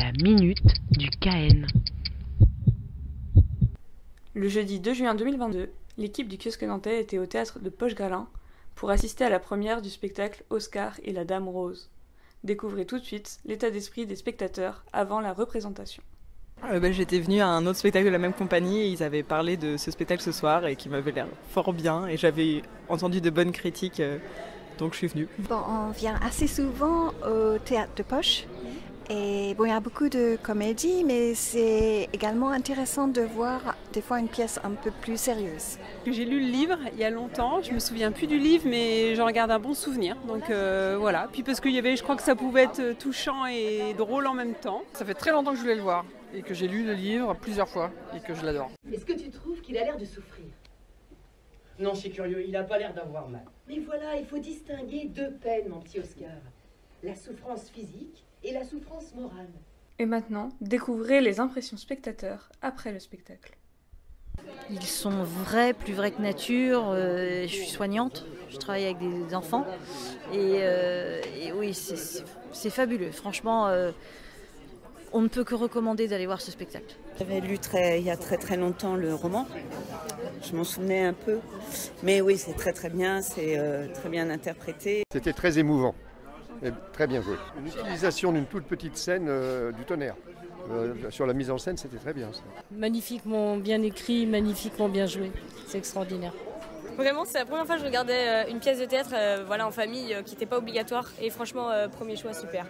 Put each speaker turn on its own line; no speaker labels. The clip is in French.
la minute du KN.
Le jeudi 2 juin 2022, l'équipe du kiosque nantais était au théâtre de Poche-Galin pour assister à la première du spectacle Oscar et la Dame Rose. Découvrez tout de suite l'état d'esprit des spectateurs avant la représentation.
J'étais venue à un autre spectacle de la même compagnie et ils avaient parlé de ce spectacle ce soir et qui m'avait l'air fort bien et j'avais entendu de bonnes critiques, donc je suis venue.
On vient assez souvent au théâtre de Poche et il y a beaucoup de comédies, mais c'est également intéressant de voir des fois une pièce un peu plus sérieuse.
J'ai lu le livre il y a longtemps, je me souviens plus du livre mais j'en garde un bon souvenir, donc voilà. Puis parce qu'il y avait, je crois que ça pouvait être touchant et drôle en même temps.
Ça fait très longtemps que je voulais le voir et que j'ai lu le livre plusieurs fois et que je l'adore.
Est-ce que tu trouves qu'il a l'air de souffrir?
Non, c'est curieux, il n'a pas l'air d'avoir mal.
Mais voilà, il faut distinguer deux peines, mon petit Oscar. La souffrance physique et la souffrance morale.
Et maintenant, découvrez les impressions spectateurs après le spectacle.
Ils sont vrais, plus vrais que nature. Je suis soignante, je travaille avec des enfants. Et oui, c'est fabuleux. Franchement, on ne peut que recommander d'aller voir ce spectacle.
J'avais lu il y a très longtemps le roman. Je m'en souvenais un peu. Mais oui, c'est très bien, c'est très bien interprété.
C'était très émouvant et très bien joué. Une utilisation d'une toute petite scène du tonnerre. Sur la mise en scène, c'était très bien ça.
Magnifiquement bien écrit, magnifiquement bien joué. C'est extraordinaire.
Vraiment, c'est la première fois que je regardais une pièce de théâtre en famille qui n'était pas obligatoire. Et franchement, premier choix, super.